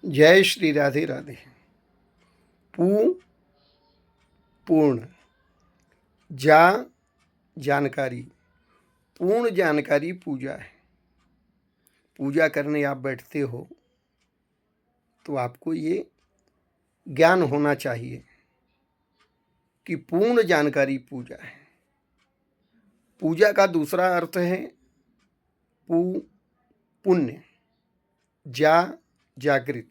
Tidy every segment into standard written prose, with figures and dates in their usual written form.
जय श्री राधे राधे। पू पूर्ण, जा जानकारी, पूर्ण जानकारी पूजा है। पूजा करने आप बैठते हो तो आपको ये ज्ञान होना चाहिए कि पूर्ण जानकारी पूजा है। पूजा का दूसरा अर्थ है पुण्य, जागृत।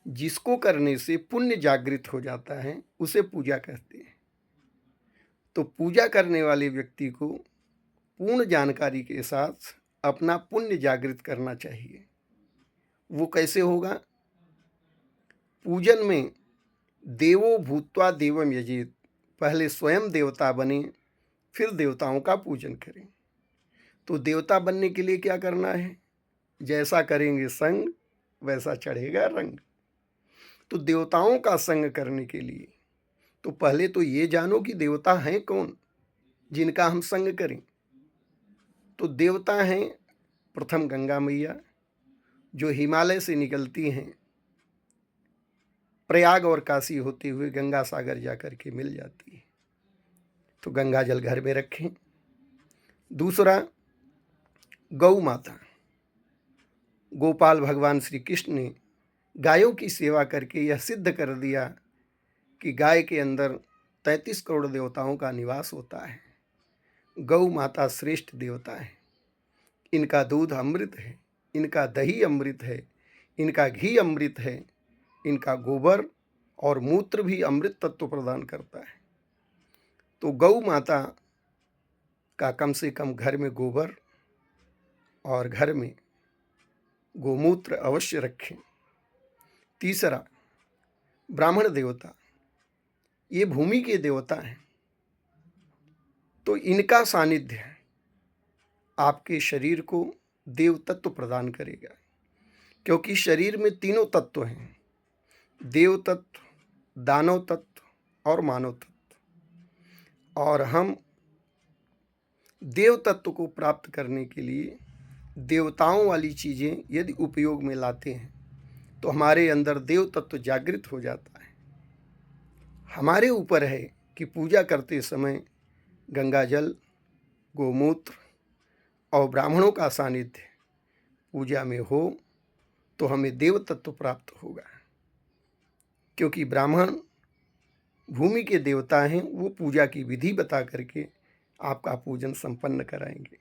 जिसको करने से पुण्य जागृत हो जाता है उसे पूजा कहते हैं। तो पूजा करने वाले व्यक्ति को पूर्ण जानकारी के साथ अपना पुण्य जागृत करना चाहिए। वो कैसे होगा? पूजन में देवो भूत्वा देवम यजेत, पहले स्वयं देवता बने फिर देवताओं का पूजन करें। तो देवता बनने के लिए क्या करना है? जैसा करेंगे संग वैसा चढ़ेगा रंग। तो देवताओं का संग करने के लिए तो पहले तो ये जानो कि देवता हैं कौन जिनका हम संग करें। तो देवता हैं प्रथम गंगा मैया, जो हिमालय से निकलती हैं, प्रयाग और काशी होते हुए गंगा सागर जाकर के मिल जाती है। तो गंगा जल घर में रखें। दूसरा, गौ माता। गोपाल भगवान श्री कृष्ण ने गायों की सेवा करके यह सिद्ध कर दिया कि गाय के अंदर 33 करोड़ देवताओं का निवास होता है। गौ माता श्रेष्ठ देवता है। इनका दूध अमृत है, इनका दही अमृत है, इनका घी अमृत है, इनका गोबर और मूत्र भी अमृत तत्व प्रदान करता है। तो गौ माता का कम से कम घर में गोबर और घर में गोमूत्र अवश्य रखें। तीसरा, ब्राह्मण देवता। ये भूमि के देवता हैं, तो इनका सानिध्य आपके शरीर को देव तत्व प्रदान करेगा। क्योंकि शरीर में तीनों तत्व हैं, देव तत्व, दानव तत्व और मानव तत्व। और हम देव तत्व को प्राप्त करने के लिए देवताओं वाली चीज़ें यदि उपयोग में लाते हैं तो हमारे अंदर देव तत्व जागृत हो जाता है। हमारे ऊपर है कि पूजा करते समय गंगा जल, गोमूत्र और ब्राह्मणों का सानिध्य पूजा में हो तो हमें देव तत्व प्राप्त होगा। क्योंकि ब्राह्मण भूमि के देवता हैं, वो पूजा की विधि बता करके आपका पूजन संपन्न कराएंगे।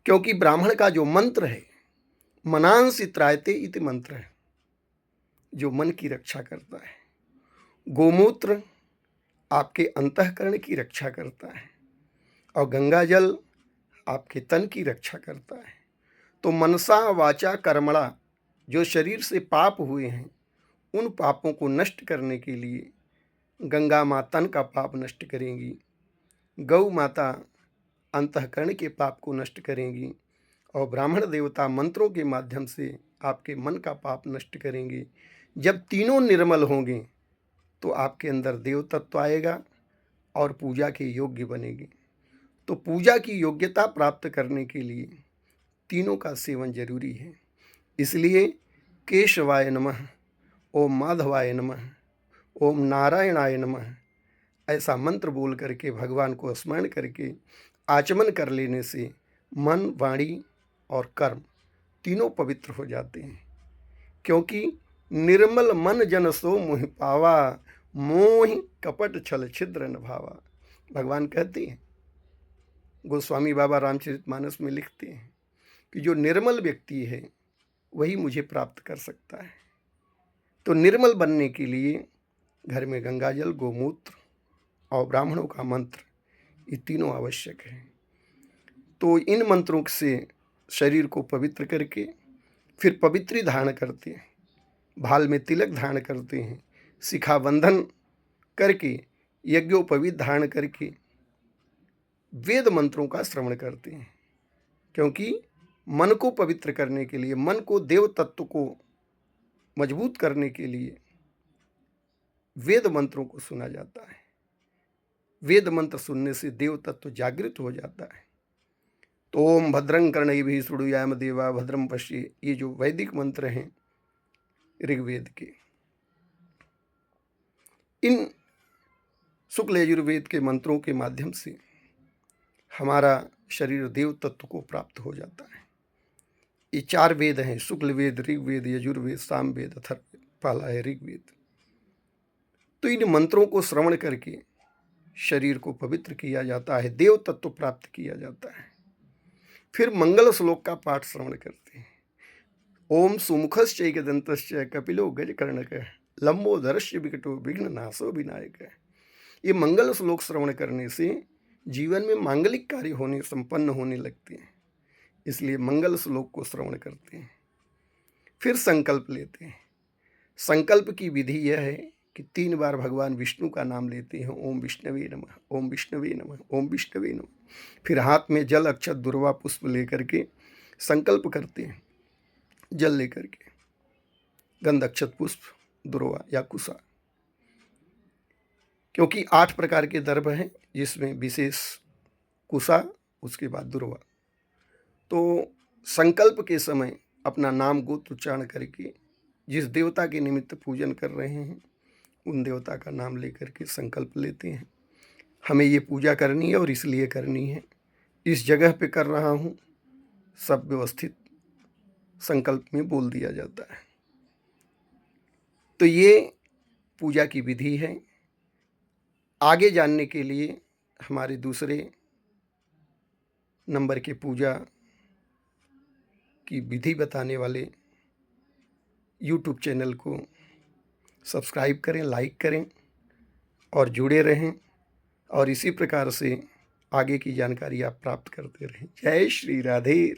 क्योंकि ब्राह्मण का जो मंत्र है, मनांसि त्रायते इति मंत्र है, जो मन की रक्षा करता है। गोमूत्र आपके अंतःकरण की रक्षा करता है और गंगा जल आपके तन की रक्षा करता है। तो मनसा वाचा कर्मणा, जो शरीर से पाप हुए हैं उन पापों को नष्ट करने के लिए गंगा माँ तन का पाप नष्ट करेंगी, गौ माता अंतःकरण के पाप को नष्ट करेंगी और ब्राह्मण देवता मंत्रों के माध्यम से आपके मन का पाप नष्ट करेंगे। जब तीनों निर्मल होंगे तो आपके अंदर देव तत्व आएगा और पूजा के योग्य बनेगी। तो पूजा की योग्यता प्राप्त करने के लिए तीनों का सेवन जरूरी है। इसलिए केशवाय नमः, ओम माधवाय नमः, ओम नारायणाय नमः ऐसा मंत्र बोल करके भगवान को स्मरण करके आचमन कर लेने से मन, वाणी और कर्म तीनों पवित्र हो जाते हैं। क्योंकि निर्मल मन जन सो मोहि पावा, मोहि कपट छल छिद्र न भावा। भगवान कहते हैं, गोस्वामी बाबा रामचरितमानस में लिखते हैं कि जो निर्मल व्यक्ति है वही मुझे प्राप्त कर सकता है। तो निर्मल बनने के लिए घर में गंगाजल, गोमूत्र और ब्राह्मणों का मंत्र, ये तीनों आवश्यक है। तो इन मंत्रों से शरीर को पवित्र करके फिर पवित्री धारण करते हैं, भाल में तिलक धारण करते हैं, शिखा बंधन करके यज्ञोपवीत धारण करके वेद मंत्रों का श्रवण करते हैं। क्योंकि मन को पवित्र करने के लिए, मन को देव तत्व को मजबूत करने के लिए वेद मंत्रों को सुना जाता है। वेद मंत्र सुनने से देव तत्व जागृत हो जाता है। तो ओम भद्रं कर्णैभिः शृणुयाम देवा भद्रं पश्ये, ये जो वैदिक मंत्र हैं ऋग्वेद के। इन शुक्ल यजुर्वेद के मंत्रों के माध्यम से हमारा शरीर देव तत्व को प्राप्त हो जाता है। ये 4 वेद हैं, शुक्ल वेद, ऋग्वेद, यजुर्वेद, सामवेद, अथर्ववेद। पहला है ऋग्वेद। तो इन मंत्रों को श्रवण करके शरीर को पवित्र किया जाता है, देव तत्व प्राप्त किया जाता है। फिर मंगल श्लोक का पाठ श्रवण करते हैं। ओम सुमुखश्चैकदन्तश्च कपिलो गजकर्णकः लंबोदरस्य विकटो विघ्ननाशो विनायकः। ये मंगल श्लोक श्रवण करने से जीवन में मांगलिक कार्य होने संपन्न होने लगते हैं, इसलिए मंगल श्लोक को श्रवण करते हैं। फिर संकल्प लेते हैं। संकल्प की विधि यह है कि 3 बार भगवान विष्णु का नाम लेते हैं। ओम विष्णवे नमः, ओम विष्णवे नमः, ओम विष्णवे नमः। फिर हाथ में जल, अक्षत, दुर्वा पुष्प लेकर के संकल्प करते हैं। जल लेकर के गंध, अक्षत, पुष्प, दुर्वा या कुसा, क्योंकि 8 प्रकार के दर्भ हैं जिसमें विशेष कुसा, उसके बाद दुर्वा। तो संकल्प के समय अपना नाम गोत्र उच्चारण करके जिस देवता के निमित्त पूजन कर रहे हैं उन देवता का नाम लेकर के संकल्प लेते हैं। हमें ये पूजा करनी है और इसलिए करनी है, इस जगह पे कर रहा हूँ, सब व्यवस्थित संकल्प में बोल दिया जाता है। तो ये पूजा की विधि है। आगे जानने के लिए हमारे दूसरे नंबर के पूजा की विधि बताने वाले YouTube चैनल को सब्सक्राइब करें, लाइक करें और जुड़े रहें, और इसी प्रकार से आगे की जानकारी आप प्राप्त करते रहें। जय श्री राधे।